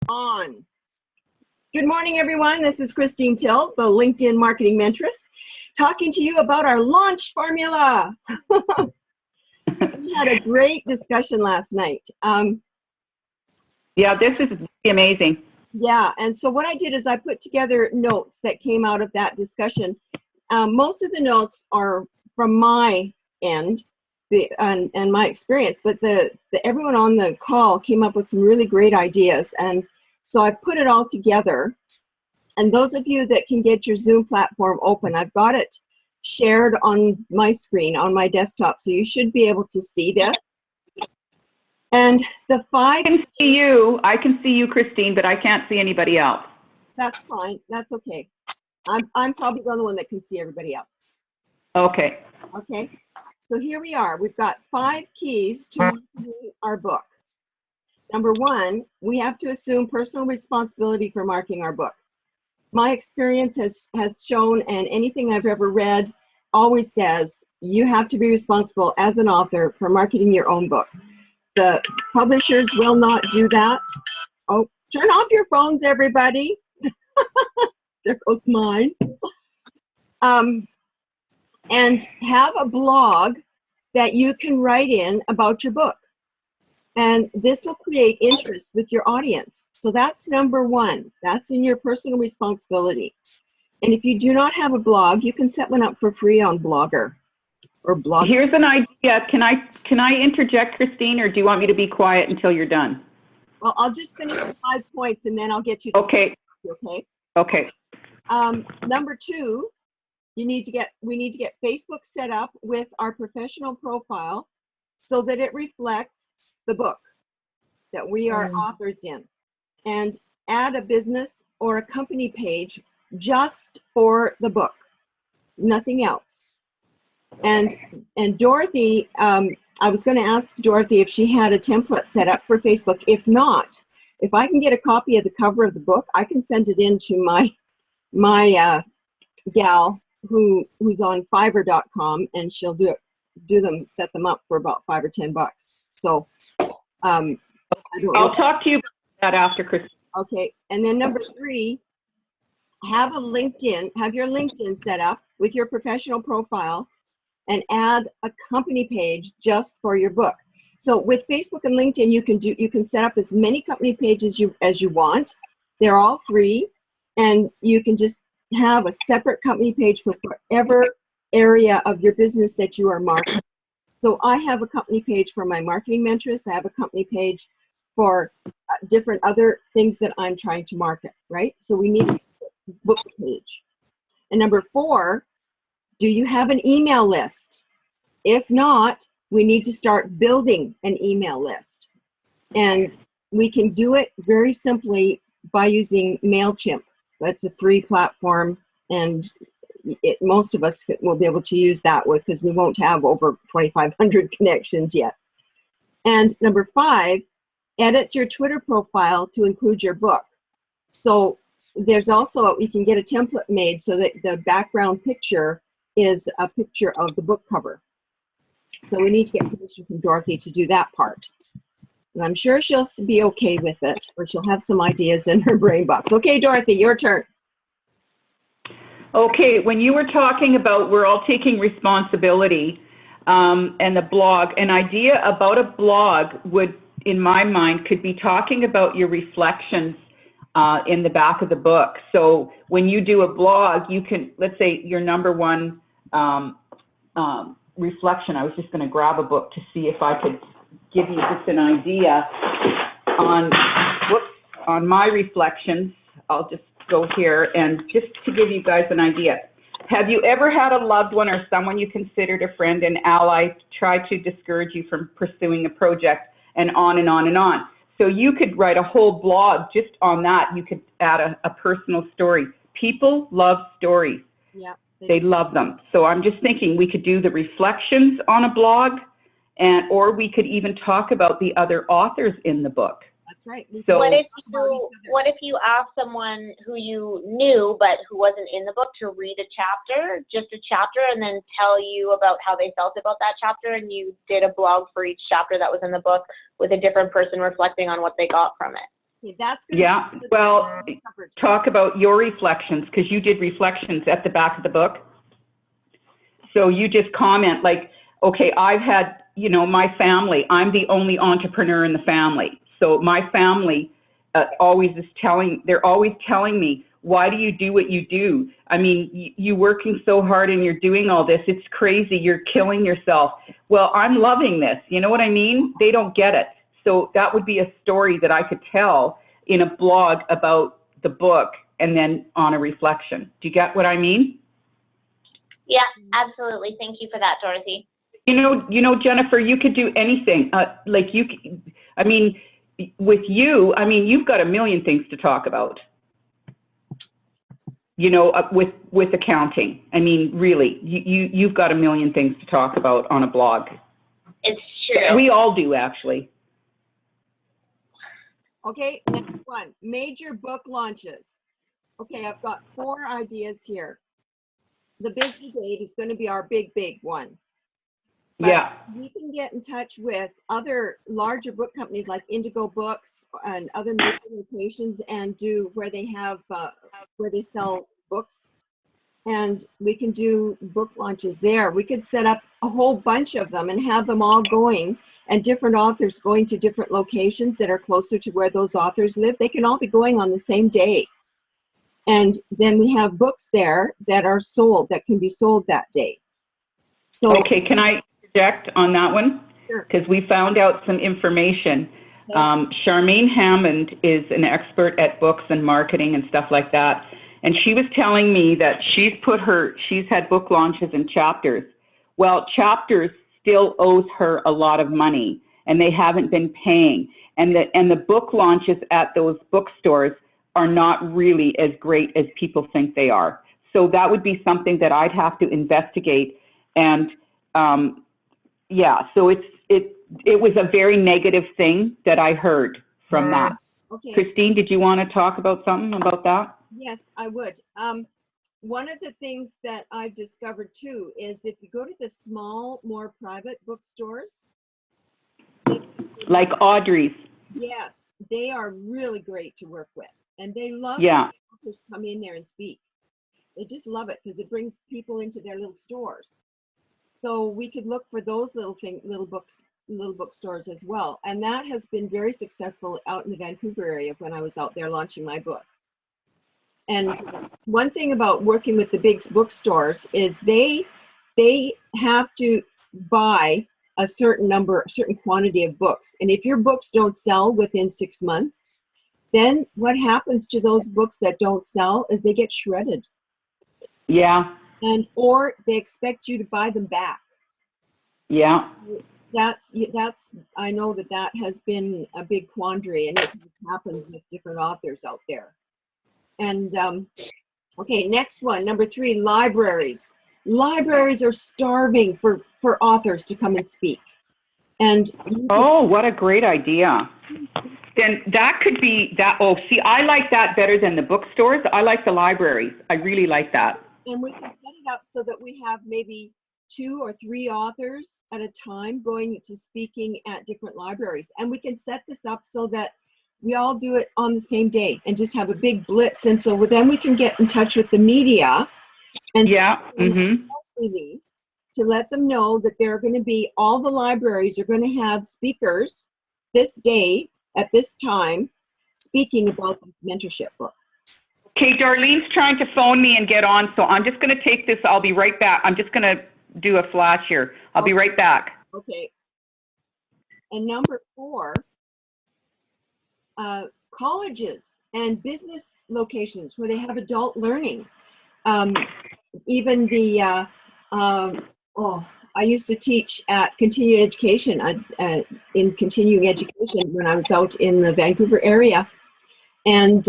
On. Good morning, everyone. This is Christine Till, the LinkedIn Marketing Mentress, talking to you about our launch formula. We had a great discussion last night. Yeah, this is amazing. Yeah, and so what I did is I put together notes that came out of that discussion. Most of the notes are from my end and my experience, but everyone on the call came up with some really great ideas, and so I've put it all together. And those of you that can get your Zoom platform open, I've got it shared on my screen, on my desktop, so you should be able to see this. And the five... I can see you, Christine, but I can't see anybody else. That's fine. That's okay. I'm probably the only one that can see everybody else. Okay. Okay. So here we are. We've got 5 keys to marketing our book. Number 1, we have to assume personal responsibility for marketing our book. My experience has shown, and anything I've ever read always says, you have to be responsible as an author for marketing your own book. The publishers will not do that. Oh, turn off your phones, everybody. There goes mine. And have a blog that you can write in about your book. And this will create interest with your audience. So that's number 1. That's in your personal responsibility. And if you do not have a blog, you can set one up for free on Blogger or Blog. Here's an idea. Can I interject, Christine, or do you want me to be quiet until you're done? Well, I'll just finish the 5 points and then I'll get you to okay. Okay. Okay. Number 2, we need to get Facebook set up with our professional profile so that it reflects the book that we are authors in, and add a business or a company page just for the book, nothing else. And Dorothy, I was going to ask Dorothy if she had a template set up for Facebook. If not, if I can get a copy of the cover of the book, I can send it in to my gal who's on Fiverr.com, and she'll set them up for about $5 or $10. So I'll talk to you about that after, Christine. Okay, and then number 3, have your LinkedIn set up with your professional profile and add a company page just for your book. So with Facebook and LinkedIn, you can set up as many company pages as you want. They're all free, and you can just have a separate company page for whatever area of your business that you are marketing. So I have a company page for my marketing mentress. I have a company page for different other things that I'm trying to market, right? So we need a book page. And number 4, do you have an email list? If not, we need to start building an email list. And we can do it very simply by using MailChimp. That's a free platform, and most of us will be able to use that because we won't have over 2,500 connections yet. And number 5, edit your Twitter profile to include your book. So there's also, you can get a template made so that the background picture is a picture of the book cover. So we need to get permission from Dorothy to do that part. And I'm sure she'll be okay with it, or she'll have some ideas in her brain box. Okay, Dorothy, your turn. Okay, when you were talking about we're all taking responsibility and the blog, an idea about a blog would, in my mind, could be talking about your reflections in the back of the book. So when you do a blog, you can, let's say your number 1 reflection. I was just going to grab a book to see if I could give you just an idea on my reflections. I'll just go here, and just to give you guys an idea. Have you ever had a loved one or someone you considered a friend and ally try to discourage you from pursuing a project, and on and on and on? So you could write a whole blog just on that. You could add a personal story. People love stories. Yeah, they love them. So I'm just thinking we could do the reflections on a blog, or we could even talk about the other authors in the book. That's right. So what if you asked someone who you knew but who wasn't in the book to read a chapter, just a chapter, and then tell you about how they felt about that chapter, and you did a blog for each chapter that was in the book with a different person reflecting on what they got from it? Okay, that's gonna Yeah, be well, covered. talk about your reflections, because you did reflections at the back of the book. So you just comment like, okay, I've had, you know, my family, I'm the only entrepreneur in the family. So my family they're always telling me, why do you do what you do? I mean, you working so hard and you're doing all this. It's crazy. You're killing yourself. Well, I'm loving this. You know what I mean? They don't get it. So that would be a story that I could tell in a blog about the book and then on a reflection. Do you get what I mean? Yeah, absolutely. Thank you for that, Dorothy. You know, Jennifer, you could do anything. I mean, with you, I mean, you've got a million things to talk about. You know, with accounting. I mean, really, you've got a million things to talk about on a blog. It's true. We all do, actually. Okay, next one, major book launches. Okay, I've got 4 ideas here. The Busy Date is going to be our big one. But Yeah. we can get in touch with other larger book companies like Indigo Books and other major locations and do where they have where they sell books, and we can do book launches there. We could set up a whole bunch of them and have them all going, and different authors going to different locations that are closer to where those authors live. They can all be going on the same day, and then we have books there that are sold, that can be sold that day. So Okay, can I project on that one? Sure. Because we found out some information. Charmaine Hammond is an expert at books and marketing and stuff like that. And she was telling me that she's had book launches in Chapters. Well, Chapters still owes her a lot of money and they haven't been paying. And the book launches at those bookstores are not really as great as people think they are. So that would be something that I'd have to investigate. And yeah, so it was a very negative thing that I heard from that. Okay. Christine, did you want to talk about something about that? Yes, I would. One of the things that I've discovered too is if you go to the small, more private bookstores, like Audrey's. Yes, they are really great to work with, and they love Yeah. when authors come in there and speak. They just love it because it brings people into their little stores. So we could look for those little bookstores as well, and that has been very successful out in the Vancouver area when I was out there launching my book. And one thing about working with the big bookstores is they have to buy a certain quantity of books. And if your books don't sell within 6 months, then what happens to those books that don't sell is they get shredded. Yeah. Or they expect you to buy them back. Yeah. That's I know that has been a big quandary, and it happens with different authors out there. And okay, next one, number 3, libraries. Libraries are starving for authors to come and speak. And oh, what a great idea. Then that could be that. Oh, see, I like that better than the bookstores. I like the libraries. I really like that. And we can set it up so that we have maybe 2 or 3 authors at a time going to speaking at different libraries. And we can set this up so that we all do it on the same day and just have a big blitz. And so then we can get in touch with the media and press release to let them know that there are going to be, all the libraries are going to have speakers this day at this time speaking about this mentorship book. Okay, Darlene's trying to phone me and get on, so I'm just going to take this. I'll be right back. I'm just going to do a flash here. I'll be right back. Okay. And number 4, colleges and business locations where they have adult learning. Even the, I used to teach at continuing education, in continuing education when I was out in the Vancouver area. And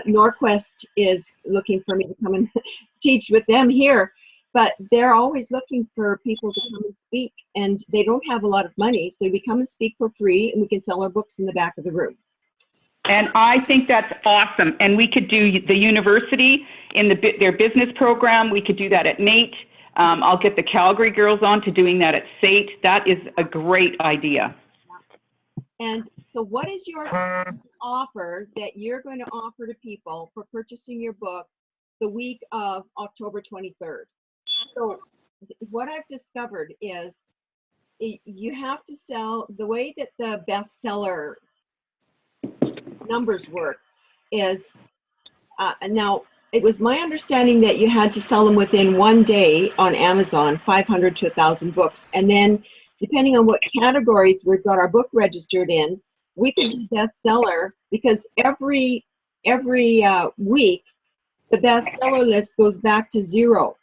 Norquest is looking for me to come and teach with them here. But they're always looking for people to come and speak, and they don't have a lot of money, so we come and speak for free, and we can sell our books in the back of the room. And I think that's awesome. And we could do the university in their business program. We could do that at NAIT. I'll get the Calgary girls on to doing that at SAIT. That is a great idea. And so what is your offer that you're going to offer to people for purchasing your book the week of October 23rd? So what I've discovered is you have to sell, the way that the bestseller numbers work is, now it was my understanding that you had to sell them within one day on Amazon, 500 to 1,000 books. And then depending on what categories we've got our book registered in, we could do bestseller, because every week the bestseller list goes back to 0.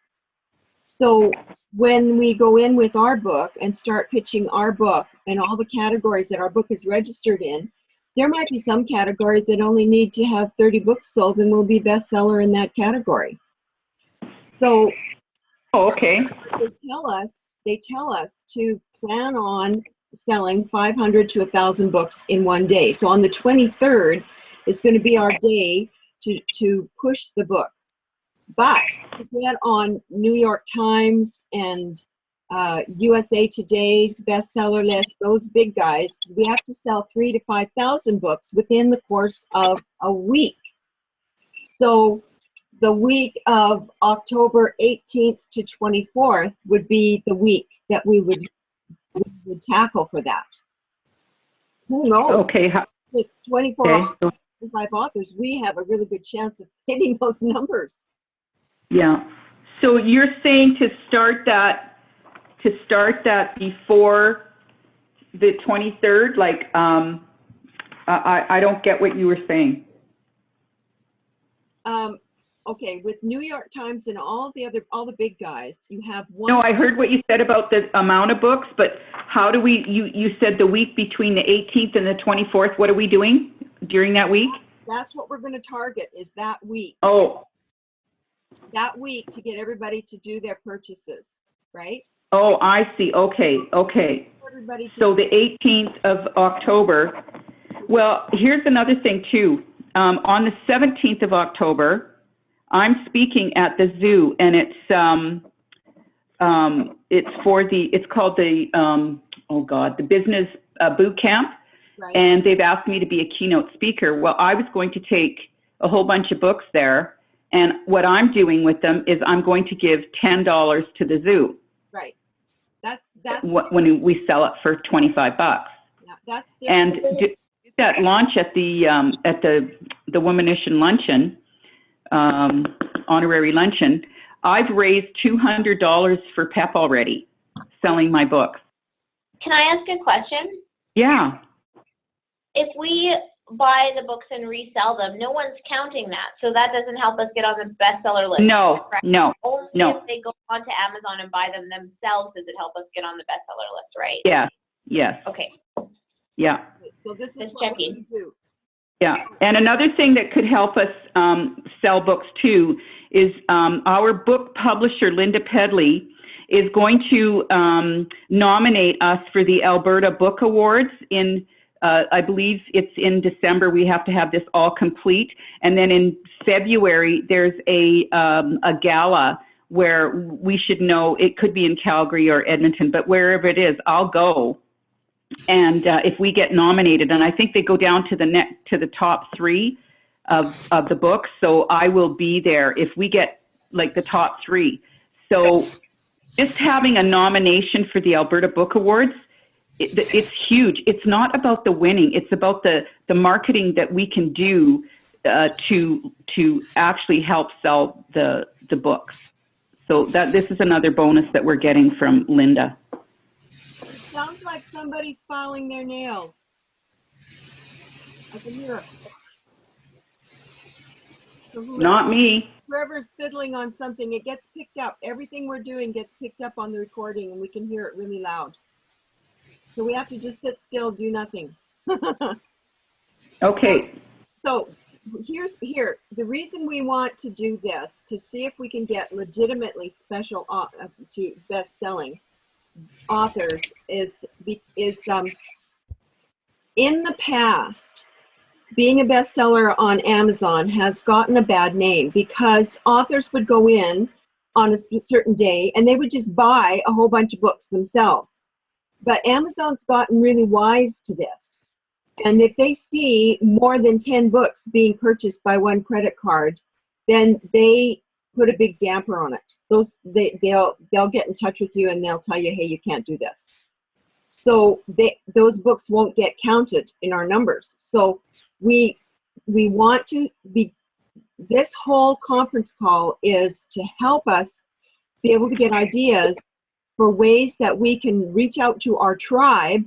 So when we go in with our book and start pitching our book and all the categories that our book is registered in, there might be some categories that only need to have 30 books sold and will be bestseller in that category. So okay. they tell us to plan on selling 500 to 1,000 books in one day. So on the 23rd is going to be our day to push the book. But to get on New York Times and USA Today's bestseller list, those big guys, we have to sell 3,000 to 5,000 books within the course of a week. So the week of October 18th to 24th would be the week that we would tackle for that. Who knows? Okay. With 24 Okay. 25 authors, we have a really good chance of hitting those numbers. Yeah. So you're saying to start that before the 23rd? Like, I don't get what you were saying. Okay, with New York Times and all the big guys, you have one. No, I heard what you said about the amount of books, but how do we, you said the week between the 18th and the 24th, what are we doing during that week? That's what we're going to target, is that week. Oh. That week to get everybody to do their purchases, right? Oh, I see. Okay, okay. Everybody to So the 18th of October. Well, here's another thing too. On the 17th of October, I'm speaking at the zoo, and it's called the the business boot camp, right. and they've asked me to be a keynote speaker. Well, I was going to take a whole bunch of books there, and what I'm doing with them is I'm going to give $10 to the zoo. Right. That's when we sell it for $25. Yeah, that's and did that launch at the Womanition Luncheon, honorary luncheon. I've raised $200 for PEP already, selling my books. Can I ask a question? Yeah. If we buy the books and resell them, no one's counting that, so that doesn't help us get on the bestseller list. No, correct? no, Only no. if they go onto Amazon and buy them themselves does it help us get on the bestseller list, right? Yeah, yes. Okay. Yeah. So this is Just what checking. we do. Yeah, and another thing that could help us sell books too is our book publisher, Linda Pedley, is going to nominate us for the Alberta Book Awards in, I believe it's in December. We have to have this all complete. And then in February, there's a gala where we should know, it could be in Calgary or Edmonton, but wherever it is, I'll go. And if we get nominated, and I think they go down to the top 3 of the books, so I will be there if we get like the top 3. So just having a nomination for the Alberta Book Awards, it's huge. It's not about the winning; it's about the marketing that we can do to actually help sell the books. So this is another bonus that we're getting from Linda. Sounds like somebody's filing their nails. I can hear it. So Not me. Whoever's fiddling on something, it gets picked up. Everything we're doing gets picked up on the recording, and we can hear it really loud. So we have to just sit still, do nothing. Okay. So here, the reason we want to do this, to see if we can get legitimately special to best-selling authors is in the past, being a bestseller on Amazon has gotten a bad name because authors would go in on a certain day and they would just buy a whole bunch of books themselves. But Amazon's gotten really wise to this. And if they see more than 10 books being purchased by one credit card, then they put a big damper on it. They'll get in touch with you and they'll tell you, hey, you can't do this. So those books won't get counted in our numbers. So we want to be, this whole conference call is to help us be able to get ideas for ways that we can reach out to our tribe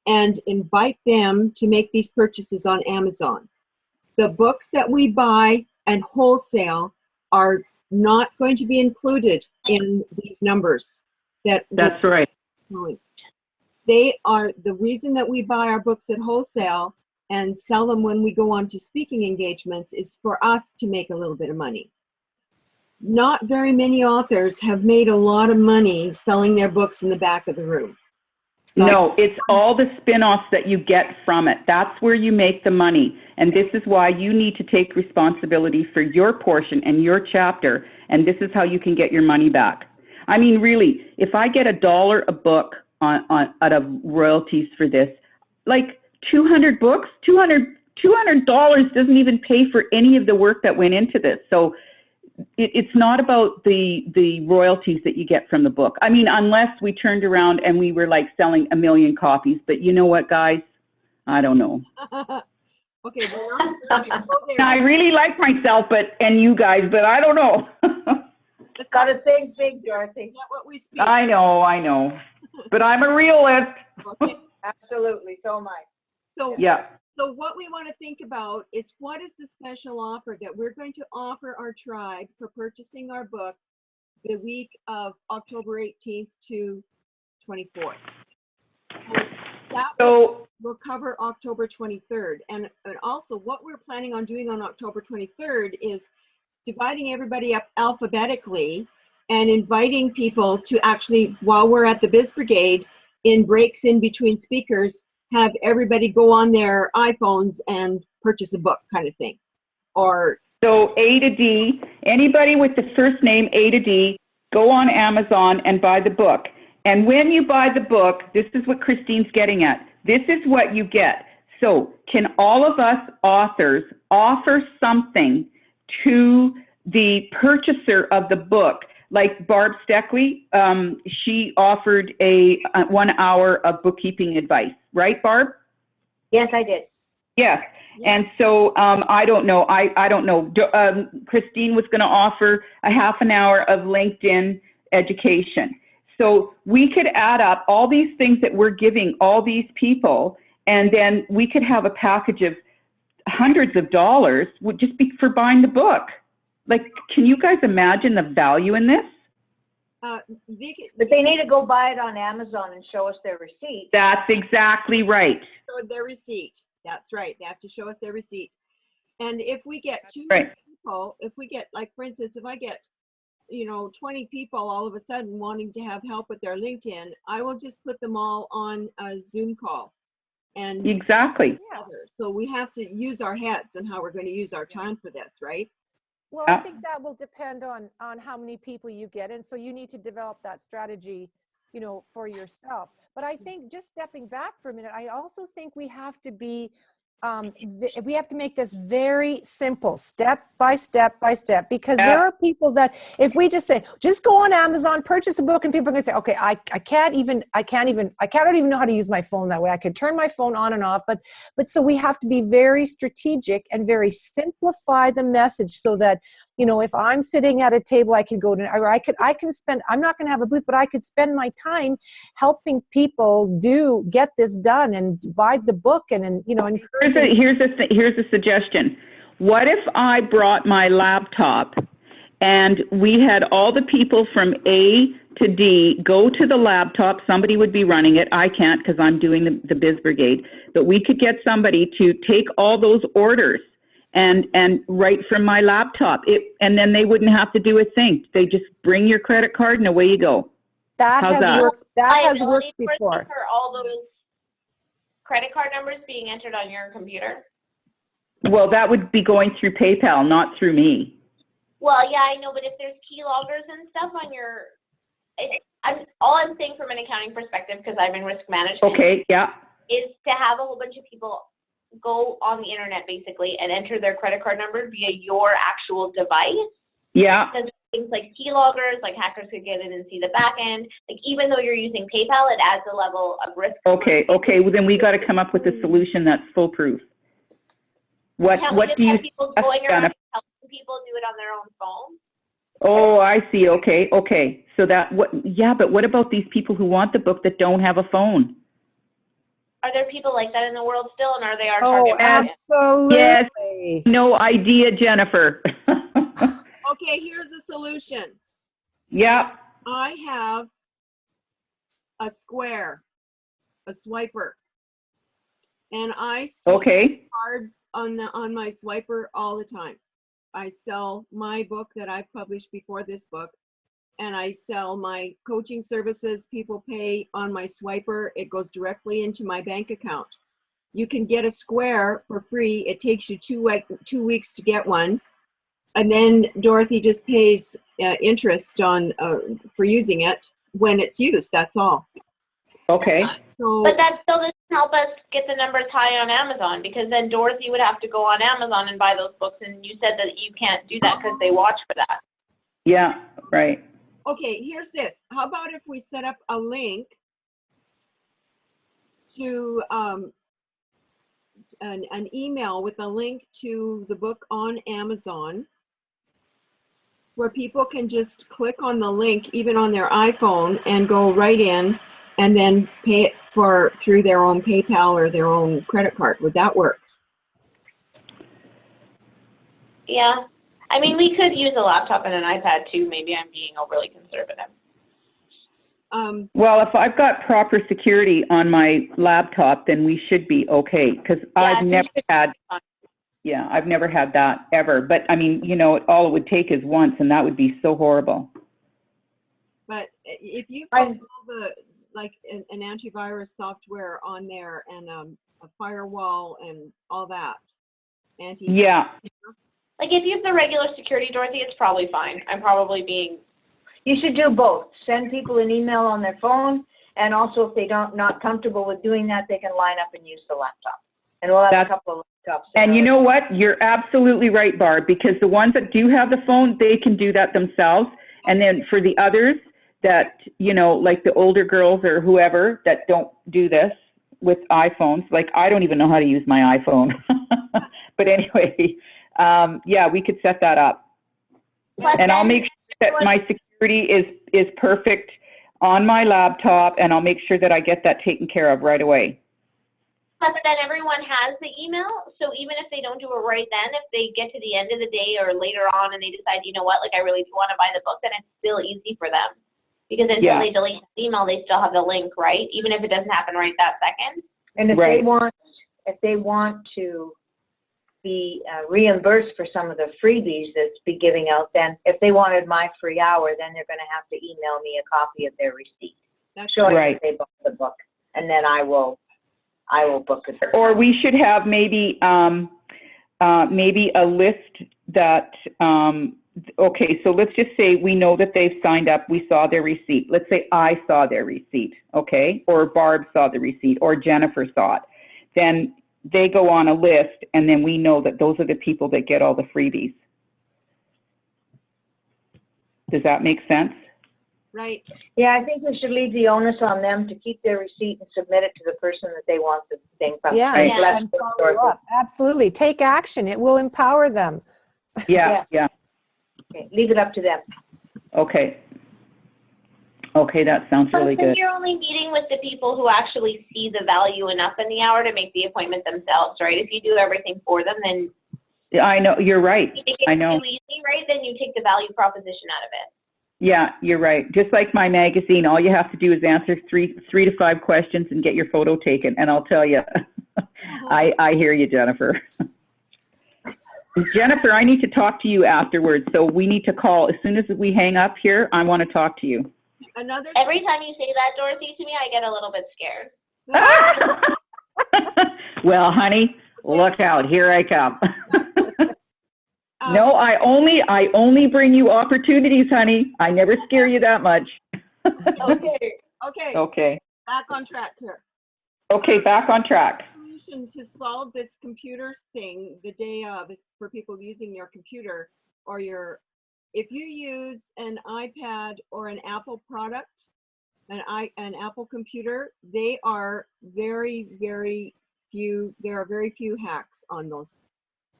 and invite them to make these purchases on Amazon. The books that we buy and wholesale are not going to be included in these numbers. That's right. They are the reason that we buy our books at wholesale and sell them when we go on to speaking engagements is for us to make a little bit of money. Not very many authors have made a lot of money selling their books in the back of the room. So No, it's all the spin-offs that you get from it. That's where you make the money. And this is why you need to take responsibility for your portion and your chapter. And this is how you can get your money back. I mean, really, if I get $1 a book out of royalties for this, like 200 books, $200 doesn't even pay for any of the work that went into this. So it's not about the royalties that you get from the book. I mean, unless we turned around and we were like selling 1 million copies. But you know what, guys? I don't know. Okay, we're not going to go there. I really like myself, and you guys, but I don't know. That's Got not, to think big, Dorothy. not what we speak. I know. But I'm a realist. Okay. Absolutely, so am I. So, Yeah. so what we want to think about is what is the special offer that we're going to offer our tribe for purchasing our book the week of October 18th to 24th. And that So will cover October 23rd. And also what we're planning on doing on October 23rd is dividing everybody up alphabetically and inviting people to actually, while we're at the Biz Brigade, in breaks in between speakers, have everybody go on their iPhones and purchase a book kind of thing. Or So A to D, anybody with the first name A to D, go on Amazon and buy the book. And when you buy the book, this is what Christine's getting at. This is what you get. So can all of us authors offer something to the purchaser of the book? Like Barb Steckley, she offered a 1 hour of bookkeeping advice, right, Barb? Yes, I did. Yes. And so I don't know. I don't know. Christine was going to offer a half an hour of LinkedIn education. So we could add up all these things that we're giving all these people, and then we could have a package of hundreds of dollars would just be for buying the book. Like, can you guys imagine the value in this? Vicky, But they need to go buy it on Amazon and show us their receipt. That's exactly right. show their receipt. That's right. They have to show us their receipt. And if we get too Right. many people, if we get, like, for instance, if I get, 20 people all of a sudden wanting to have help with their LinkedIn, I will just put them all on a Zoom call. And Exactly. together. So we have to use our heads and how we're going to use our time for this, right? Well, Yeah. I think that will depend on how many people you get. And so you need to develop that strategy, for yourself. But I think just stepping back for a minute, I also think we have to be, we have to make this very simple, step by step by step, because there are people that if we just say, just go on Amazon, purchase a book, and people are going to say, okay, I cannot even know how to use my phone that way. I could turn my phone on and off, but so we have to be very strategic and very simplify the message so that, if I'm sitting at a table, I can go to, or I can spend, I'm not going to have a booth, but I could spend my time helping people get this done and buy the book and encouraging. Here's a suggestion. What if I brought my laptop and we had all the people from A to D go to the laptop? Somebody would be running it. I can't because I'm doing the Biz Brigade. But we could get somebody to take all those orders and write from my laptop. And then they wouldn't have to do a thing. They just bring your credit card and away you go. That How's has that? worked. That has Liability worked before. For all those credit card numbers being entered on your computer? Well, that would be going through PayPal, not through me. Well, yeah, I know, but if there's keyloggers and stuff on your, all I'm saying from an accounting perspective, because I'm in risk management, Okay, yeah. is to have a whole bunch of people go on the internet basically and enter their credit card number via your actual device. Yeah. Because things like keyloggers, like hackers could get in and see the back end. Like even though you're using PayPal, it adds a level of risk. Okay. Well, then we got to come up with a solution that's foolproof. What do you People going around helping people do it on their own phone? Oh, I see. Okay. So but what about these people who want the book that don't have a phone? Are there people like that in the world still, and are they our Oh, target market? absolutely. Yes. No idea, Jennifer. Okay, here's the solution. Yeah. I have a Square, a swiper, and I swipe cards on my swiper all the time. I sell my book that I've published before this book, and I sell my coaching services. People pay on my swiper. It goes directly into my bank account. You can get a Square for free. It takes you 2 weeks to get one. And then Dorothy just pays interest on for using it when it's used. That's all. Okay. So, But that still doesn't help us get the numbers high on Amazon, because then Dorothy would have to go on Amazon and buy those books, and you said that you can't do that because they watch for that. Yeah. Right. okay, here's this. How about if we set up a link to an email with a link to the book on Amazon, where people can just click on the link even on their iPhone and go right in and then pay it through their own PayPal or their own credit card. Would that work? Yeah. I mean, we could use a laptop and an iPad too. Maybe I'm being overly conservative. Well, if I've got proper security on my laptop, then we should be okay, because I've never had that ever. But I mean, all it would take is once, and that would be so horrible. But if you have an antivirus software on there and a firewall and all that, yeah. Like if you have the regular security, Dorothy, it's probably fine. I'm probably being. You should do both. Send people an email on their phone, and also if they not comfortable with doing that, they can line up and use the laptop. And we'll have a couple of laptops. And you know what? You're absolutely right, Barb, because the ones that do have the phone, they can do that themselves. And then for the others that, like the older girls or whoever that don't do this with iPhones, like I don't even know how to use my iPhone. But anyway, yeah, we could set that up. And I'll make sure that my security is perfect on my laptop, and I'll make sure that I get that taken care of right away. But then everyone has the email, so even if they don't do it right then, if they get to the end of the day or later on and they decide, you know what, like I really do want to buy the book, then it's still easy for them. Because until they delete the email, they still have the link, right? Even if it doesn't happen right that second. And if they want to be reimbursed for some of the freebies that's be giving out, then if they wanted my free hour, then they're going to have to email me a copy of their receipt showing that they bought the book, and then I will book it. Or we should have maybe a list that okay, so let's just say we know that they've signed up, we saw their receipt. Let's say I saw their receipt, okay, or Barb saw the receipt, or Jennifer saw it. Then they go on a list, and then we know that those are the people that get all the freebies. Does that make sense? Right. Yeah, I think we should leave the onus on them to keep their receipt and submit it to the person that they want the thing from. Yeah, and follow up. Absolutely. Take action. It will empower them. Yeah. Okay, leave it up to them. Okay. Okay, that sounds really good. You're only meeting with the people who actually see the value enough in the hour to make the appointment themselves, right? If you do everything for them, then I know, you're right. you make it I know. too easy, right? Then you take the value proposition out of it. Yeah, you're right. Just like my magazine, all you have to do is answer three to five questions and get your photo taken. And I'll tell you, I hear you, Jennifer. Jennifer, I need to talk to you afterwards. So we need to call as soon as we hang up here. I want to talk to you. Every time you say that, Dorothy, to me, I get a little bit scared. Well, honey, look out. Here I come. No, I only bring you opportunities, honey. I never scare you that much. Okay. Okay. Back on track here. Okay, back on track. solution to solve this computers thing the day of is for people using your computer or if you use an iPad or an Apple product, an Apple computer, they are very, very few. There are very few hacks on those.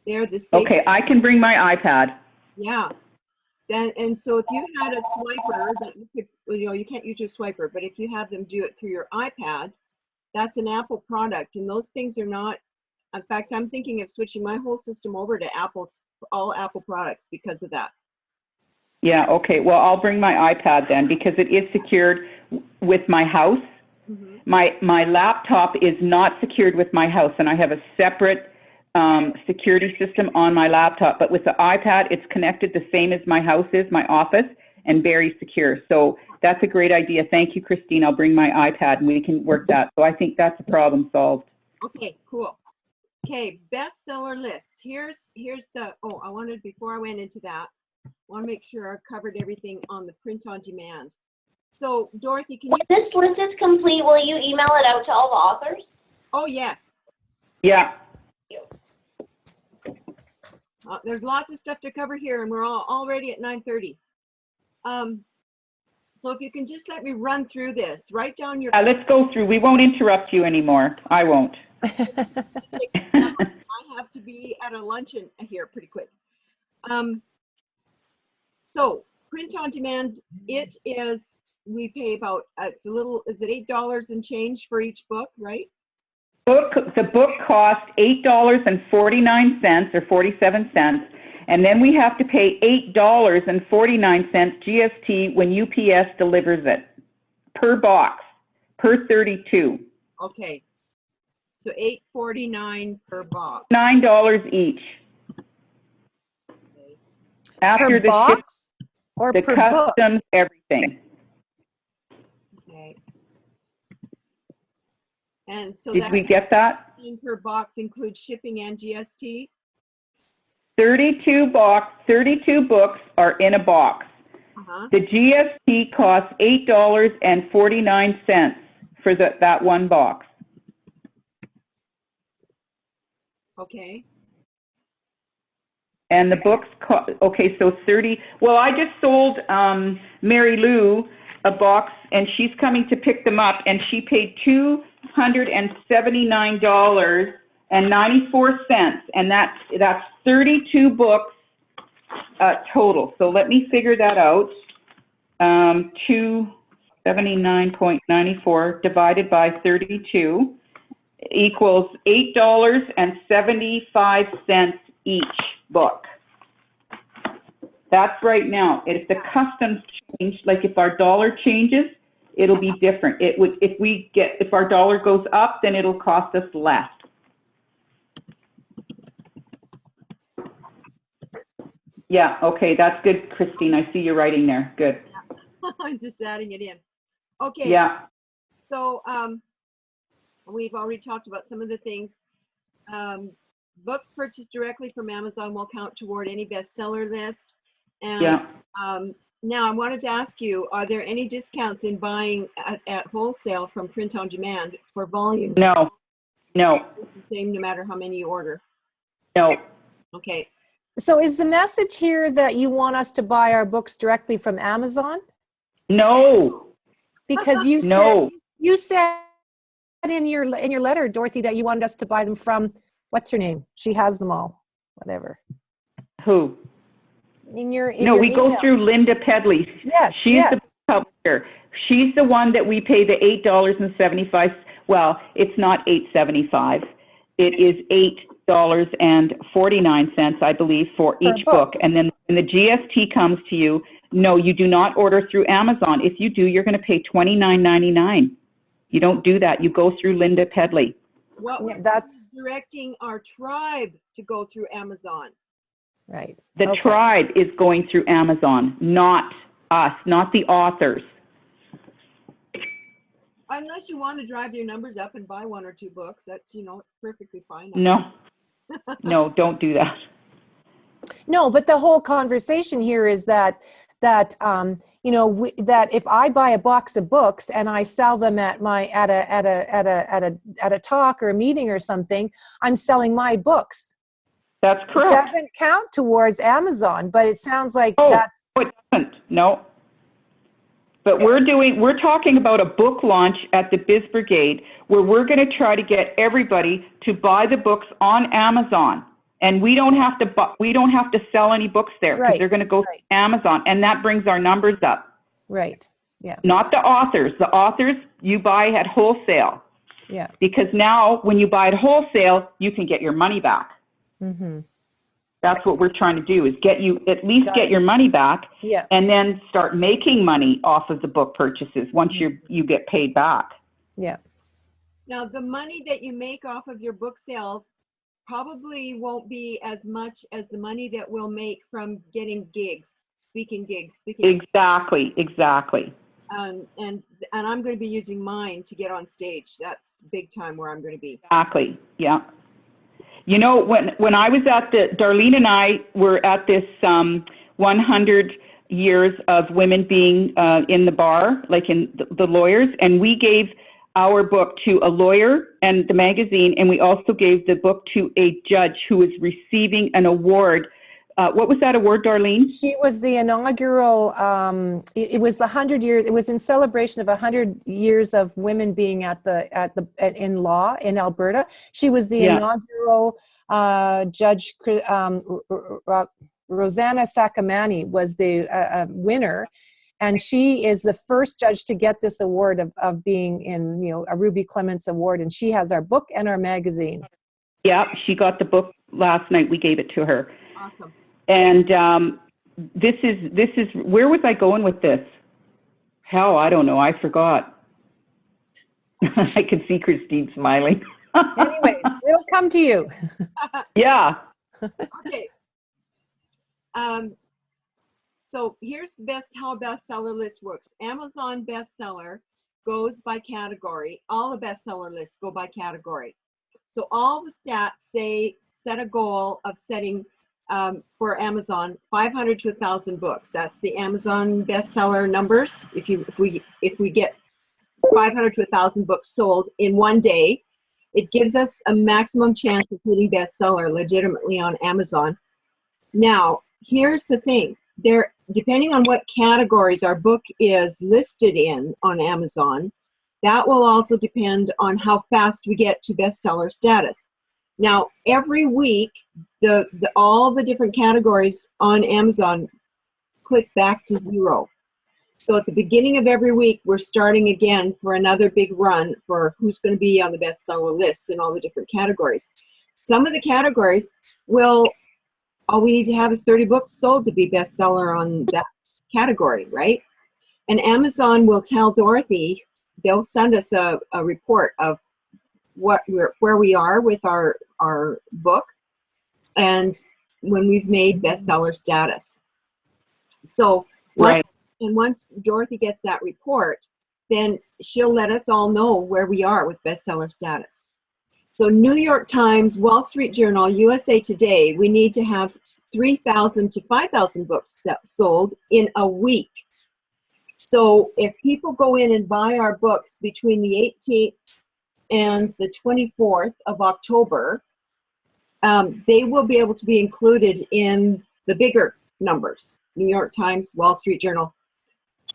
They're the same. Okay, I can bring my iPad. Yeah. And so if you had a swiper that you could, you can't use your swiper, but if you have them do it through your iPad, that's an Apple product. And those things are not, in fact, I'm thinking of switching my whole system over to all Apple products because of that. Yeah, okay. Well, I'll bring my iPad then because it is secured with my house. Mm-hmm. My laptop is not secured with my house, and I have a separate security system on my laptop. But with the iPad, it's connected the same as my house is, my office, and very secure. So that's a great idea. Thank you, Christine. I'll bring my iPad and we can work that. So I think that's a problem solved. Okay, cool. Okay, bestseller list. Here's the, I wanted, before I went into that, I want to make sure I've covered everything on the print on demand. So Dorothy, can you? When this list is complete, will you email it out to all the authors? Oh, yes. Yeah. There's lots of stuff to cover here and we're already at 9:30. So if you can just let me run through this, write down your. Let's go through. We won't interrupt you anymore. I won't. I have to be at a luncheon here pretty quick. So print on demand, it is, we pay about, it's a little, is it $8 and change for each book, right? The book costs $8.49 or 47 cents, and then we have to pay $8.49 GST when UPS delivers it per box, per 32. Okay. So $8.49 per box. $9 each. Okay. After Per the box or the per book? customs, everything. Okay. And so Did that we get that? per box includes shipping and GST? 32 books are in a box. Uh-huh. The GST costs $8.49 for that one box. Okay. And the books, okay, so 30, well, I just sold Mary Lou a box, and she's coming to pick them up, and she paid $279.94, and that's 32 books total. So let me figure that out. 279.94 divided by 32 equals $8.75 each book. That's right now. If the customs change, like if our dollar changes, it'll be different. It would, if our dollar goes up, then it'll cost us less. Yeah, okay, that's good, Christine. I see you writing there. Good. I'm just adding it in. Okay. Yeah. So we've already talked about some of the things. Books purchased directly from Amazon will count toward any bestseller list. And Yeah. now I wanted to ask you, are there any discounts in buying at wholesale from print on demand for volume? No. No. It's the same no matter how many you order. No. Okay. So is the message here that you want us to buy our books directly from Amazon? No. Because you No. said in your letter, Dorothy, that you wanted us to buy them from, what's her name? She has them all, whatever. Who? In your No, we go email. through Linda Pedley. Yes, She's yes. the publisher. She's the one that we pay the $8.75. Well, it's not $8.75. It is $8.49, I believe, for each book. And then when the GST comes to you, no, you do not order through Amazon. If you do, you're going to pay $29.99. You don't do that. You go through Linda Pedley. What Yeah, we're that's directing our tribe to go through Amazon. right. The Okay. tribe is going through Amazon, not us, not the authors. Unless you want to drive your numbers up and buy one or two books, that's, it's perfectly fine. No, no, don't do that. No, but the whole conversation here is that that you know, that if I buy a box of books and I sell them at a talk or a meeting or something, I'm selling my books. That's It correct. doesn't count towards Amazon, but it sounds like Oh, that's no, it doesn't. No. But we're talking about a book launch at the Biz Brigade where we're going to try to get everybody to buy the books on Amazon. And we don't have to sell any books there because Right, they're going to go right. to Amazon, and that brings our numbers up. right. Yeah, Not the authors. The authors you buy at wholesale, yeah. because now when you buy at wholesale, you can get your money back. Mm-hmm. That's what we're trying to do, is get Got it. your money back, Yeah, and then start making money off of the book purchases once you get paid back. yeah. Now, the money that you make off of your book sales probably won't be as much as the money that we'll make from getting speaking gigs. Exactly. And I'm going to be using mine to get on stage. That's big time where I'm going to be. Exactly. Yeah. You know, when I was at Darlene and I were at this 100 years of women being in the bar, like in the lawyers, and we gave our book to a lawyer and the magazine, and we also gave the book to a judge who was receiving an award. What was that award, Darlene? She was the inaugural, it was the 100 years, it was in celebration of 100 years of women being in law in Alberta. She was the inaugural judge. Rosanna Sacamani was the winner. And she is the first judge to get this award of being in, you know, a Ruby Clements Award. And she has our book and our magazine. Yeah, she got the book last night. We gave it to her. Awesome. And this is where was I going with this? Hell, I don't know. I forgot. I can see Christine smiling. Anyway, we'll come to you. Yeah. Okay. So here's how a bestseller list works. Amazon bestseller goes by category. All the bestseller lists go by category. So all the stats set a goal of setting for Amazon 500 to 1,000 books. That's the Amazon bestseller numbers. If we get 500 to 1,000 books sold in one day, it gives us a maximum chance of hitting bestseller legitimately on Amazon. Now, here's the thing. Depending on what categories our book is listed in on Amazon, that will also depend on how fast we get to bestseller status. Now, every week, all the different categories on Amazon click back to 0. So at the beginning of every week, we're starting again for another big run for who's going to be on the bestseller lists in all the different categories. Some of the categories all we need to have is 30 books sold to be bestseller on that category, right? And Amazon will tell Dorothy, they'll send us a report of where we are with our book and when we've made bestseller status. So once Dorothy gets that report, then she'll let us all know where we are with bestseller status. So New York Times, Wall Street Journal, USA Today, we need to have 3,000 to 5,000 books sold in a week. So if people go in and buy our books between the 18th and the 24th of October, they will be able to be included in the bigger numbers, New York Times, Wall Street Journal.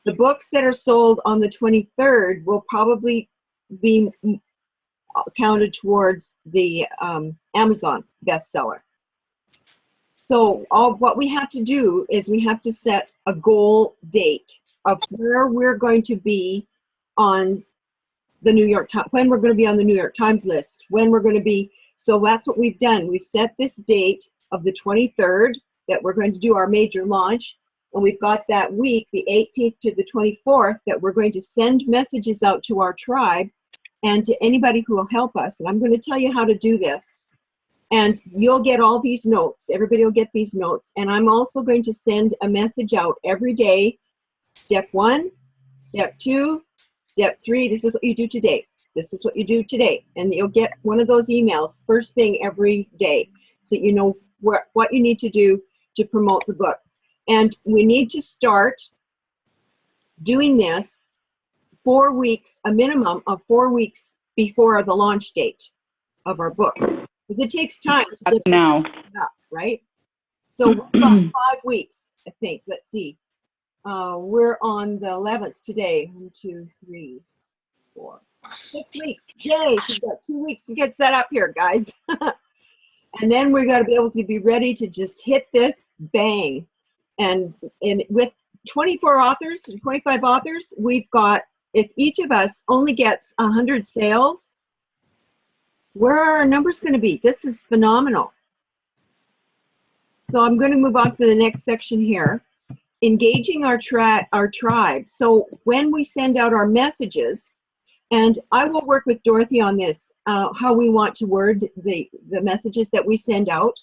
The books that are sold on the 23rd will probably be counted towards the Amazon bestseller. So what we have to do is we have to set a goal date of where we're going to be on the New York Times, when we're going to be on the New York Times list, when we're going to be, so that's what we've done. We've set this date of the 23rd that we're going to do our major launch, and we've got that week, the 18th to the 24th, that we're going to send messages out to our tribe and to anybody who will help us. And I'm going to tell you how to do this. And you'll get all these notes. Everybody will get these notes. And I'm also going to send a message out every day. Step 1, step 2, step 3. This is what you do today. This is what you do today. And you'll get one of those emails first thing every day, so you know what you need to do to promote the book. And we need to start doing this 4 weeks, a minimum of 4 weeks before the launch date of our book. Because it takes time to get Now. it up, right? So we've got 5 weeks, I think. Let's see. We're on the 11th today. 1, 2, 3, 4, 6 weeks. Yay! So we've got 2 weeks to get set up here, guys. And then we're going to be able to be ready to just hit this bang. And with 24 authors, 25 authors, we've got, if each of us only gets 100 sales, where are our numbers going to be? This is phenomenal. So I'm going to move on to the next section here. Engaging our tribe. So when we send out our messages, and I will work with Dorothy on this, how we want to word the messages that we send out.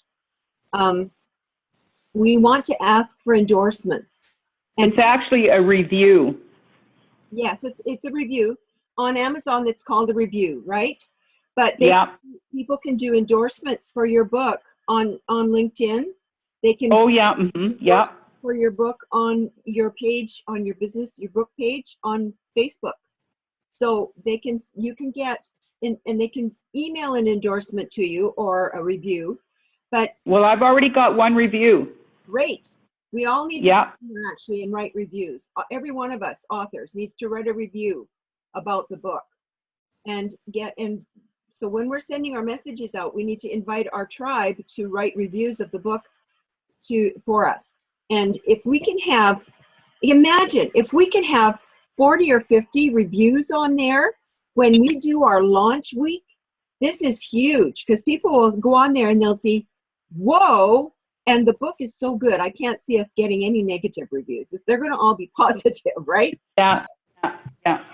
We want to ask for endorsements. And It's actually a review. yes, it's a review. On Amazon, it's called a review, right? But people can do endorsements for your book on LinkedIn. They can for your book on your page, on your business, your book page on Facebook. So you can get, and they can email an endorsement to you or a review. But well, I've already got one review. Great. We all need to do that actually and write reviews. Every one of us authors needs to write a review about the book. And so when we're sending our messages out, we need to invite our tribe to write reviews of the book for us. And if we can have, imagine if we can have 40 or 50 reviews on there when we do our launch week, this is huge because people will go on there and they'll see, whoa, and the book is so good. I can't see us getting any negative reviews. They're going to all be positive, right? Yeah.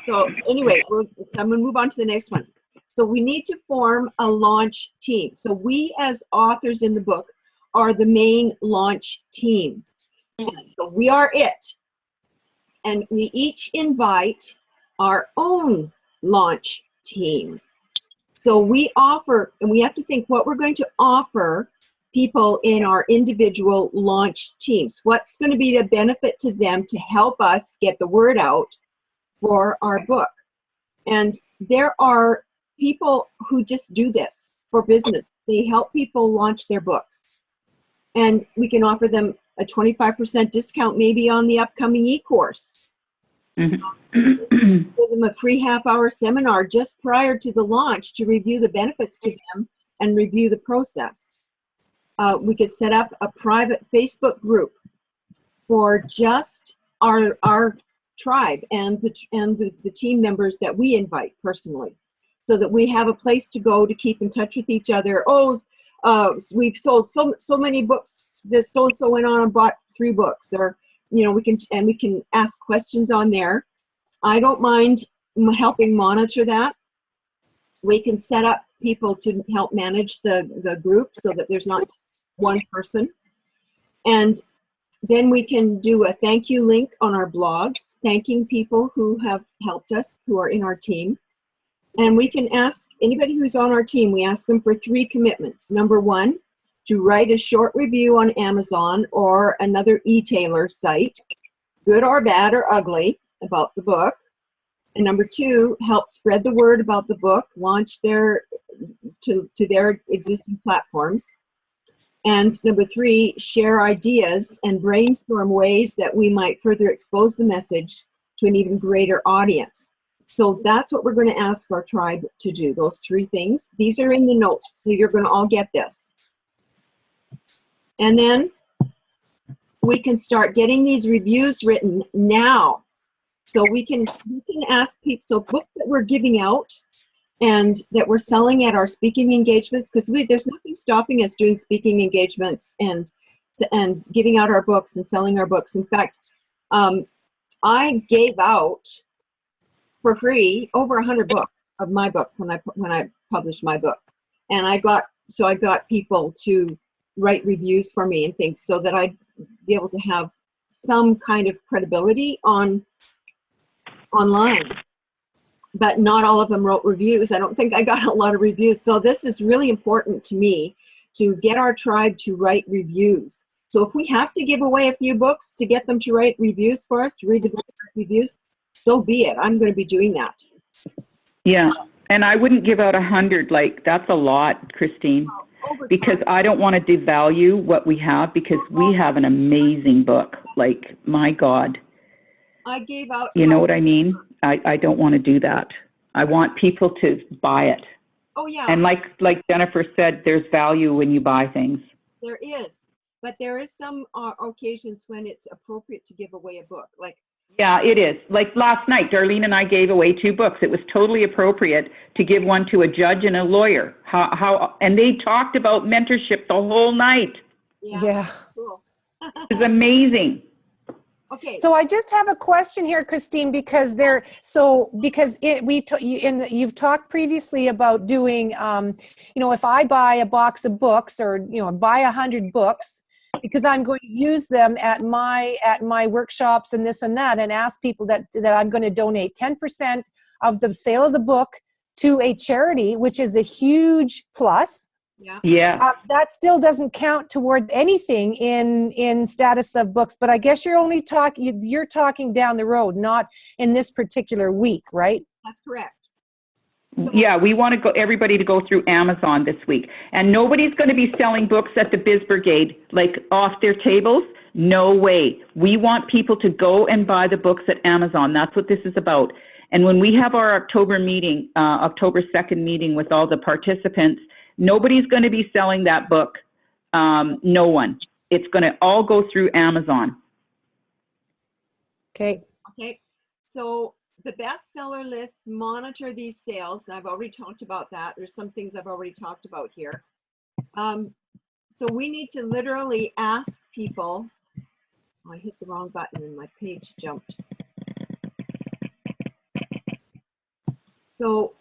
So anyway, I'm going to move on to the next one. So we need to form a launch team. So we as authors in the book are the main launch team. So we are it. And we each invite our own launch team. So we offer, and we have to think what we're going to offer people in our individual launch teams. What's going to be the benefit to them to help us get the word out for our book? And there are people who just do this for business. They help people launch their books. And we can offer them a 25% discount maybe on the upcoming e-course. Mm-hmm. Give them a free half-hour seminar just prior to the launch to review the benefits to them and review the process. We could set up a private Facebook group for just our tribe and the team members that we invite personally, so that we have a place to go to keep in touch with each other. We've sold so many books. This so-and-so went on and bought 3 books, or we can ask questions on there. I don't mind helping monitor that. We can set up people to help manage the group so that there's not just one person. And then we can do a thank you link on our blogs, thanking people who have helped us, who are in our team. And we can ask anybody who's on our team, we ask them for 3 commitments. Number 1, to write a short review on Amazon or another e-tailer site, good or bad or ugly, about the book. And number 2, help spread the word about the book, launch to their existing platforms. And number 3, share ideas and brainstorm ways that we might further expose the message to an even greater audience. So that's what we're going to ask our tribe to do, those 3 things. These are in the notes, so you're going to all get this. And then we can start getting these reviews written now. So we can ask people, so books that we're giving out and that we're selling at our speaking engagements, because there's nothing stopping us doing speaking engagements and giving out our books and selling our books. In fact, I gave out for free over 100 books of my book when I published my book, and I got people to write reviews for me and things so that I'd be able to have some kind of credibility online. But not all of them wrote reviews. I don't think I got a lot of reviews. So this is really important to me, to get our tribe to write reviews. So if we have to give away a few books to get them to write reviews for us, to read the book reviews, so be it. I'm going to be doing that. Yeah. And I wouldn't give out 100. Like, that's a lot, Christine, Over because time. I don't want to devalue what we have, because we have an amazing book. Like, my God, I gave out. you know what I mean? I don't want to do that. I want people to buy it. Oh yeah, And like Jennifer said, there's value when you buy things. there is, but there is some occasions when it's appropriate to give away a book. Like, Yeah, it is. Like last night, Darlene and I gave away 2 books. It was totally appropriate to give one to a judge and a lawyer. And they talked about mentorship the whole night. Yeah. Cool. It was amazing. Okay. So I just have a question here, Christine, because you've talked previously about doing, if I buy a box of books or, buy 100 books, because I'm going to use them at my workshops and this and that, and ask people that I'm going to donate 10% of the sale of the book to a charity, which is a huge plus. Yeah. That still doesn't count toward anything in status of books, but I guess you're talking down the road, not in this particular week, right? That's correct. Yeah, we want everybody to go through Amazon this week. And nobody's going to be selling books at the Biz Brigade, like off their tables. No way. We want people to go and buy the books at Amazon. That's what this is about. And when we have our October meeting, October 2nd meeting with all the participants, nobody's going to be selling that book. No one. It's going to all go through Amazon. Okay. Okay. So the bestseller lists monitor these sales. I've already talked about that. There's some things I've already talked about here. So we need to literally ask people. Oh, I hit the wrong button and my page jumped. So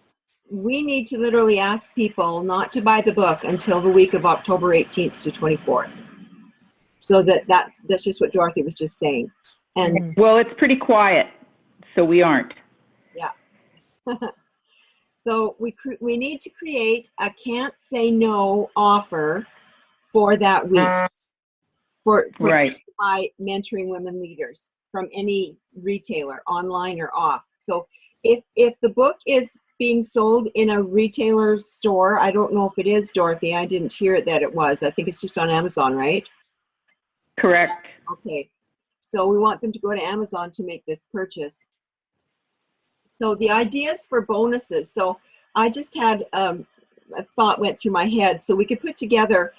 we need to literally ask people not to buy the book until the week of October 18th to 24th. So that's just what Dorothy was just saying. And well, it's pretty quiet, so we aren't. Yeah. So we need to create a can't say no offer for that week for Right. by mentoring women leaders from any retailer, online or off. So if the book is being sold in a retailer's store, I don't know if it is, Dorothy. I didn't hear that it was. I think it's just on Amazon, right? Correct. Okay. So we want them to go to Amazon to make this purchase. So the ideas for bonuses. So I just had a thought went through my head. So we could put together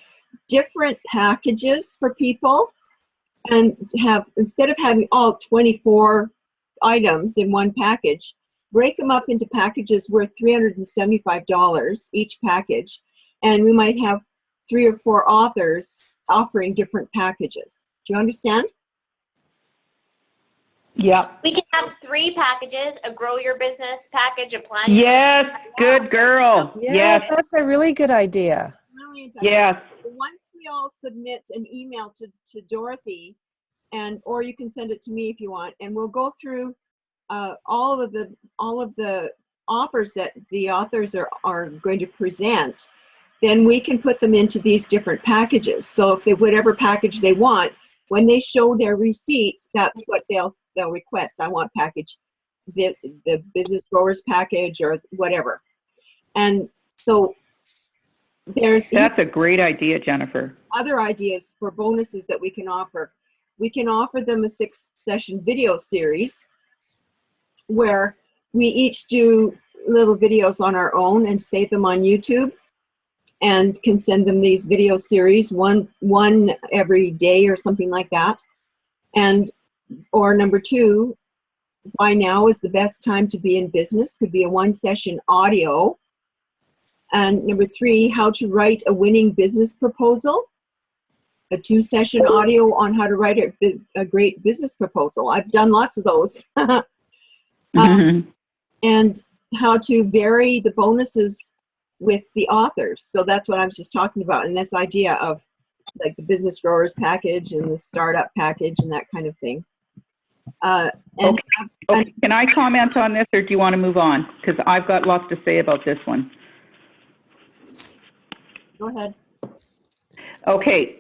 different packages for people and have, instead of having all 24 items in one package, break them up into packages worth $375 each package. And we might have 3 or 4 authors offering different packages. Do you understand? Yeah. We can have 3 packages, a grow your business package, a plan. Yes, good girl. Yes, that's a really good idea. Brilliant. Yes. Once we all submit an email to Dorothy, or you can send it to me if you want, and we'll go through all of the offers that the authors are going to present, then we can put them into these different packages. So if whatever package they want, when they show their receipt, that's what they'll request. I want package, the business growers package or whatever. And so that's a great idea, Jennifer. Other ideas for bonuses that we can offer. We can offer them a 6-session video series where we each do little videos on our own and save them on YouTube, and can send them these video series, one every day or something like that. Or number 2, why now is the best time to be in business, could be a 1-session audio. And number 3, how to write a winning business proposal, a 2-session audio on how to write a great business proposal. I've done lots of those. And how to vary the bonuses with the authors. So that's what I was just talking about, and this idea of like the business growers package and the startup package and that kind of thing. Okay. Can I comment on this, or do you want to move on? Because I've got lots to say about this one. Go ahead. Okay.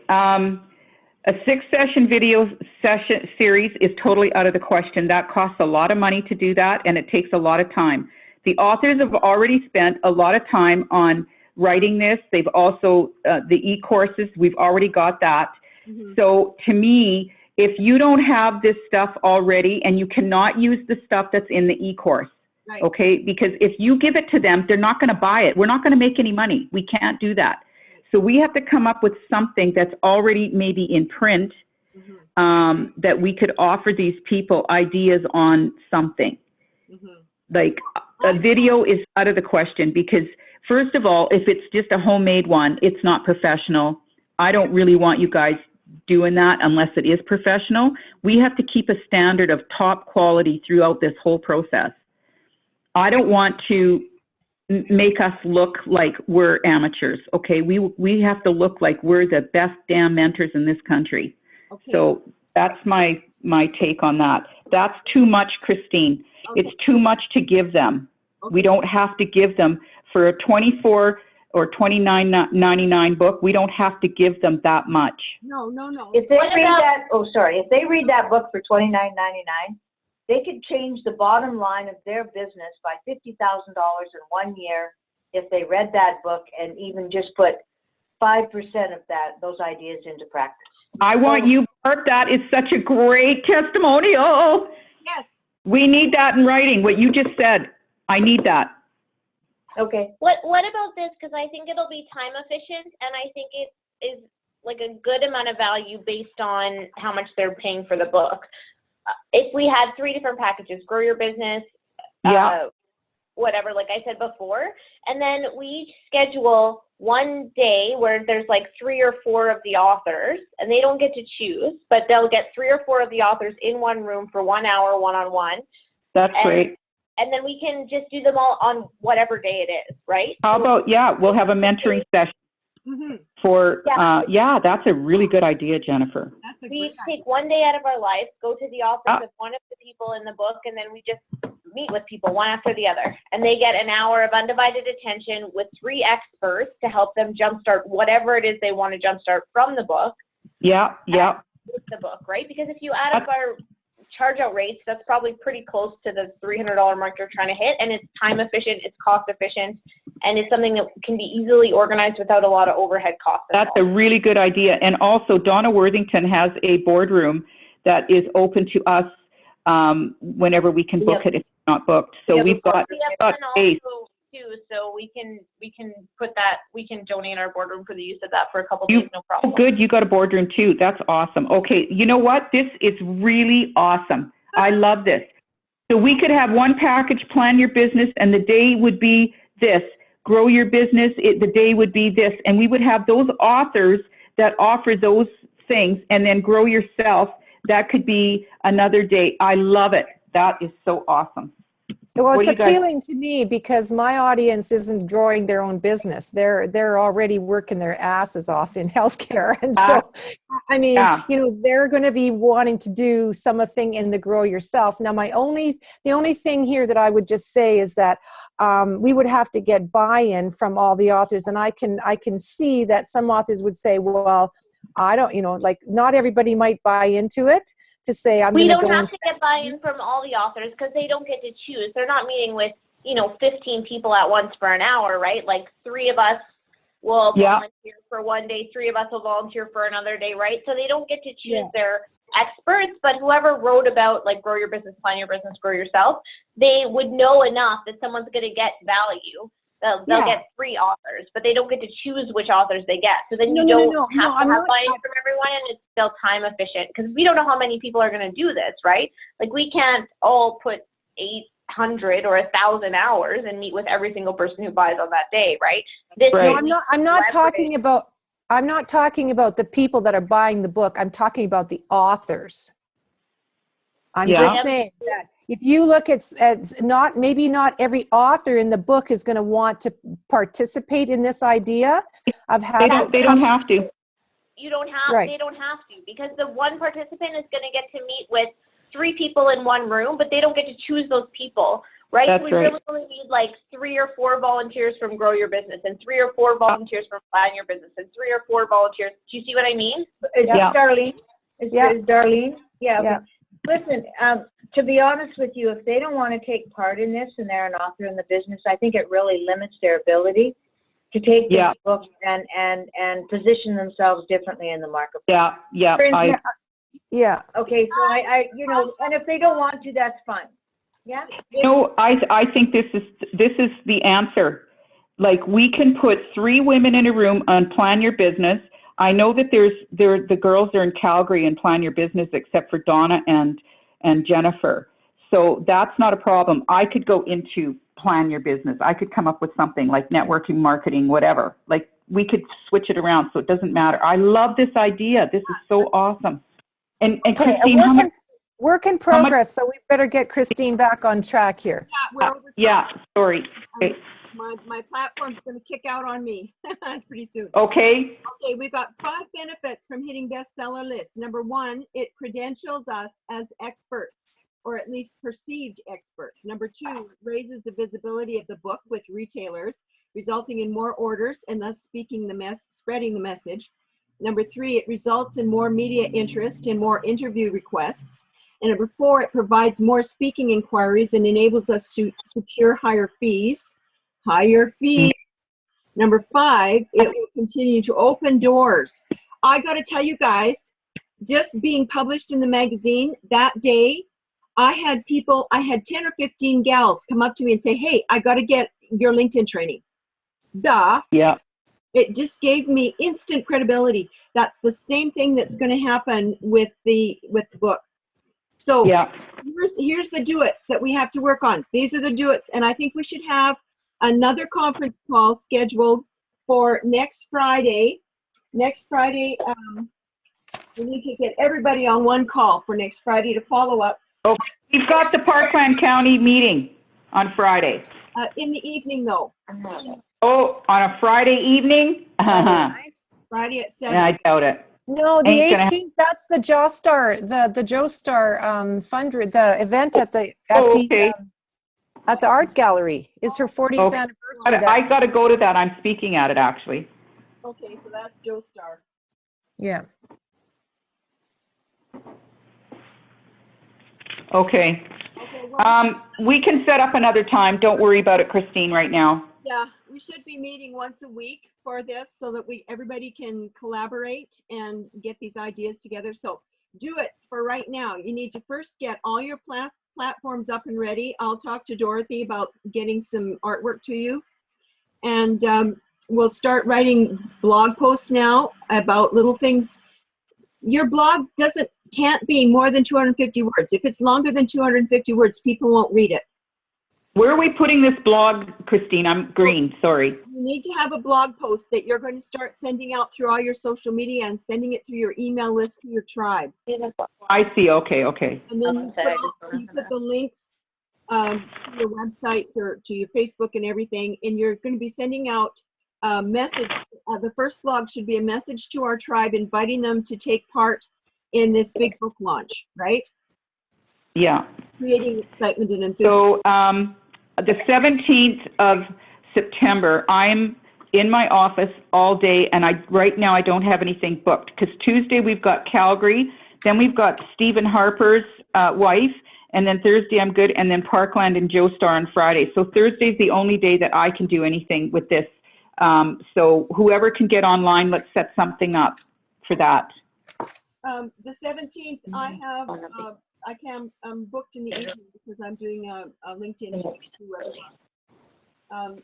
A 6-session video session series is totally out of the question. That costs a lot of money to do that, and it takes a lot of time. The authors have already spent a lot of time on writing this. They've also, the e-courses, we've already got that. Mhm. So to me, if you don't have this stuff already, and you cannot use the stuff that's in the e-course, Right. okay? Because if you give it to them, they're not going to buy it. We're not going to make any money. We can't do that. So we have to come up with something that's already maybe in print, Mhm. that we could offer these people ideas on something. Mhm. Like a video is out of the question because, first of all, if it's just a homemade one, it's not professional. I don't really want you guys doing that unless it is professional. We have to keep a standard of top quality throughout this whole process. I don't want to make us look like we're amateurs, okay? We have to look like we're the best damn mentors in this country. Okay. So that's my take on that. That's too much, Christine. Okay. It's too much to give them. We Okay. don't have to give them for a $24 or $29.99 book. We don't have to give them that much. No, no, no. If they What read about- that, oh, sorry, if they read that book for $29.99, they could change the bottom line of their business by $50,000 in 1 year if they read that book and even just put 5% of those ideas into practice. I want you, Barb, that is such a great testimonial. Yes. We need that in writing, what you just said. I need that. Okay. What about this? Because I think it'll be time efficient, and I think it is like a good amount of value based on how much they're paying for the book. If we had 3 different packages, grow your business, Yeah. whatever, like I said before, and then we each schedule one day where there's like 3 or 4 of the authors, and they don't get to choose, but they'll get 3 or 4 of the authors in one room for 1 hour, one-on-one, That's great. and then we can just do them all on whatever day it is, right? How about, yeah, we'll have a mentoring session Mhm. for, yeah, that's a really good idea, Jennifer. That's a We great each idea. take one day out of our life, go to the office Ah. of one of the people in the book, and then we just meet with people one after the other. And they get an hour of undivided attention with 3 experts to help them jumpstart whatever it is they want to jumpstart from the book Yeah, yeah. with the book, right? Because if you add up our charge out rates, that's probably pretty close to the $300 mark you're trying to hit, and it's time efficient, it's cost efficient, and it's something that can be easily organized without a lot of overhead costs. That's a really good idea. And also, Donna Worthington has a boardroom that is open to us whenever we can book it if it's not booked. So Yeah, we've got We have got one space. also too, so we can put that, we can donate our boardroom for the use of that for a couple You- days, no Oh, problem. good. You got a boardroom too. That's awesome. Okay. You know what? This is really awesome. I love this. So we could have one package, plan your business, and the day would be this. Grow your business, the day would be this. And we would have those authors that offer those things, and then grow yourself. That could be another day. I love it. That is so awesome. Well, What it's do you guys- appealing to me because my audience isn't growing their own business. They're already working their asses off in healthcare. And so, I mean, Yeah. you know, they're going to be wanting to do something in the grow yourself. Now, the only thing here that I would just say is that we would have to get buy-in from all the authors. And I can see that some authors would say, well, I don't, you know, like not everybody might buy into it to say, I'm We going to don't go have and to get buy-in from all the authors because they don't get to choose. They're not meeting with, 15 people at once for an hour, right? Like 3 of us will Yeah. volunteer for one day, 3 of us will volunteer for another day, right? So they don't get to choose Yeah. their experts, but whoever wrote about like grow your business, plan your business, grow yourself, they would know enough that someone's going to get value. They'll Yeah. get 3 authors, but they don't get to choose which authors they get. So then No, you no, no, don't no. No, have I'm to have not- buy-in from everyone, and it's still time efficient because we don't know how many people are going to do this, right? Like we can't all put 800 or 1,000 hours and meet with every single person who buys on that day, right? This Right. No, I'm not talking about. about the people that are buying the book. I'm talking about the authors. I'm Yeah. just saying that if you look at maybe not every author in the book is going to want to participate in this idea of having. They don't have to. You don't have, Right. They don't have to, because the one participant is going to get to meet with 3 people in one room, but they don't get to choose those people. right? That's So we right. really only need like 3 or 4 volunteers from Grow Your Business and 3 or 4 volunteers from Plan Your Business and 3 or 4 volunteers. Do you see what I mean? Is Yeah. Darlene? Is Darlene? Yeah. Yeah. Okay. Listen, to be honest with you, if they don't want to take part in this and they're an author in the business, I think it really limits their ability to take this Yeah. book and position themselves differently in the marketplace. Yeah, yeah, For instance, Yeah. okay, so I and if they don't want to, that's fine. Yeah? I think this is the answer. Like, we can put 3 women in a room on Plan Your Business. I know that the girls are in Calgary and Plan Your Business, except for Donna and Jennifer. So that's not a problem. I could go into Plan Your Business. I could come up with something like networking, marketing, whatever. Like, we could switch it around, so it doesn't matter. I love this idea. This is so awesome. And Okay, Christine, how much? work in progress, so we better get Christine back on track here. We're over time. Yeah, sorry. Okay. My platform's going to kick out on me pretty soon. Okay. Okay, we've got 5 benefits from hitting bestseller lists. Number 1, it credentials us as experts, or at least perceived experts. Number 2, it raises the visibility of the book with retailers, resulting in more orders and thus spreading the message. Number 3, it results in more media interest and more interview requests. And number 4, it provides more speaking inquiries and enables us to secure higher fees. Number 5, it will continue to open doors. I got to tell you guys, just being published in the magazine that day, I had 10 or 15 gals come up to me and say, hey, I got to get your LinkedIn training. Duh. Yeah. It just gave me instant credibility. That's the same thing that's going to happen with the book. So Yeah. here's the do-its that we have to work on. These are the do-its, and I think we should have another conference call scheduled for next Friday. Next Friday, we need to get everybody on one call for next Friday to follow up. Okay. We've got the Parkland County meeting on Friday. In the evening, though. Oh, on a Friday evening? Friday at 7. Yeah, I doubt it. No, the Ain't gonna 18th, that's the Joestar, the Joestar the event at the Okay. at the art gallery. It's her 40th Okay. anniversary. I got to go to that. I'm speaking at it, actually. Okay, so that's Joestar. Yeah. Okay. Okay, well, We can set up another time. Don't worry about it, Christine, right now. yeah, we should be meeting once a week for this so that everybody can collaborate and get these ideas together. So do-its for right now. You need to first get all your platforms up and ready. I'll talk to Dorothy about getting some artwork to you. And we'll start writing blog posts now about little things. Your blog can't be more than 250 words. If it's longer than 250 words, people won't read it. Where are we putting this blog, Christine? I'm green, sorry. You need to have a blog post that you're going to start sending out through all your social media and sending it through your email list to your tribe. I see, okay, okay. And then you put the links to your websites or to your Facebook and everything, and you're going to be sending out a message. The first blog should be a message to our tribe, inviting them to take part in this big book launch, right? Yeah. Creating excitement and enthusiasm. So the 17th of September, I'm in my office all day, and right now I don't have anything booked because Tuesday we've got Calgary, then we've got Stephen Harper's wife, and then Thursday I'm good, and then Parkland and Joestar on Friday. So Thursday's the only day that I can do anything with this. So whoever can get online, let's set something up for that. The 17th, I'm booked in the evening because I'm doing a LinkedIn to everyone.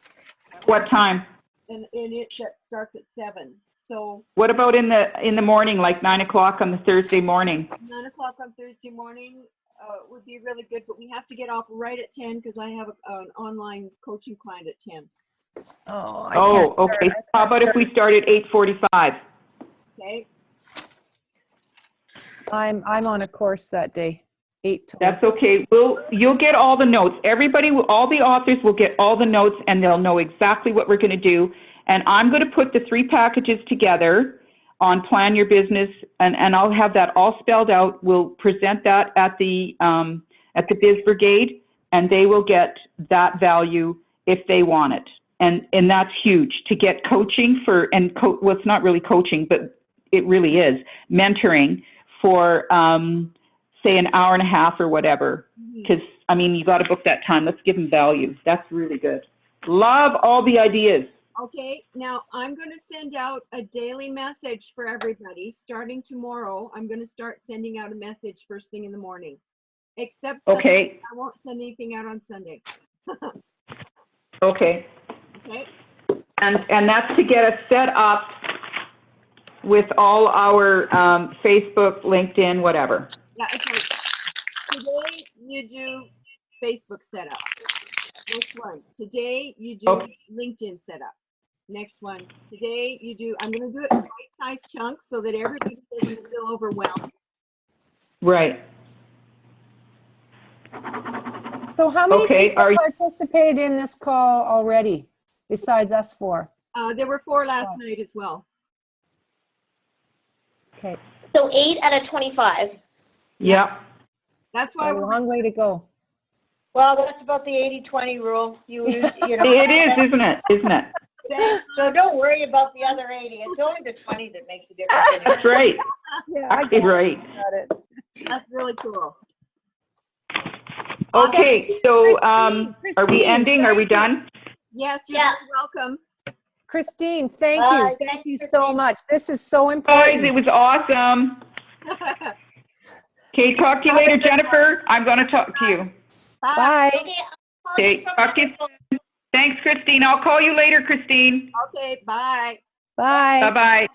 What time? And it starts at 7. So What about in the morning, like 9 o'clock on the Thursday morning? 9 o'clock on Thursday morning would be really good, but we have to get off right at 10 because I have an online coaching client at 10. Oh, Okay. How about if we start at 8:45? Okay. I'm on a course that day, 8 to That's okay. You'll get all the notes. All the authors will get all the notes, and they'll know exactly what we're going to do. And I'm going to put the 3 packages together on Plan Your Business, and I'll have that all spelled out. We'll present that at the Biz Brigade. and they will get that value if they want it. And that's huge to get coaching for, well, it's not really coaching, but it really is mentoring for, say, an hour and a half or whatever. Because, I mean, you got to book that time. Let's give them value. That's really good. Love all the ideas. Okay, now I'm going to send out a daily message for everybody. Starting tomorrow, I'm going to start sending out a message first thing in the morning. Except Sunday. Okay. I won't send anything out on Sunday. Okay. Okay. And that's to get us set up with all our Facebook, LinkedIn, whatever. Yeah, it's like today you do Facebook setup. Next one. Today you do Okay. LinkedIn setup. Next one. Today you do, I'm going to do it in bite-sized chunks so that everybody doesn't feel overwhelmed. Right. So how many Okay, people participated in this call already, besides us four? There were 4 last night as well. Okay, So 8 out of 25. Yeah. That's why a long way to go. Well, that's about the 80-20 rule. You know. It is, isn't it? Isn't it? So don't worry about the other 80. It's only the 20 that makes a difference. That's right. Yeah, I Actually, right. got it. That's really cool. Okay, so are we Christine, ending? Are we thank you. done? Yes, you're Yeah. very welcome. Christine, thank Bye. you. Thank Thanks, you so Christine. much. This is so Guys, important. it was awesome. Okay, talk to you later, Jennifer. I'm going to talk to you. Bye. Okay, I'll call you Okay, from talk to you my soon. Thanks, Christine. I'll call you later, Christine. Okay, bye. Bye. Bye-bye.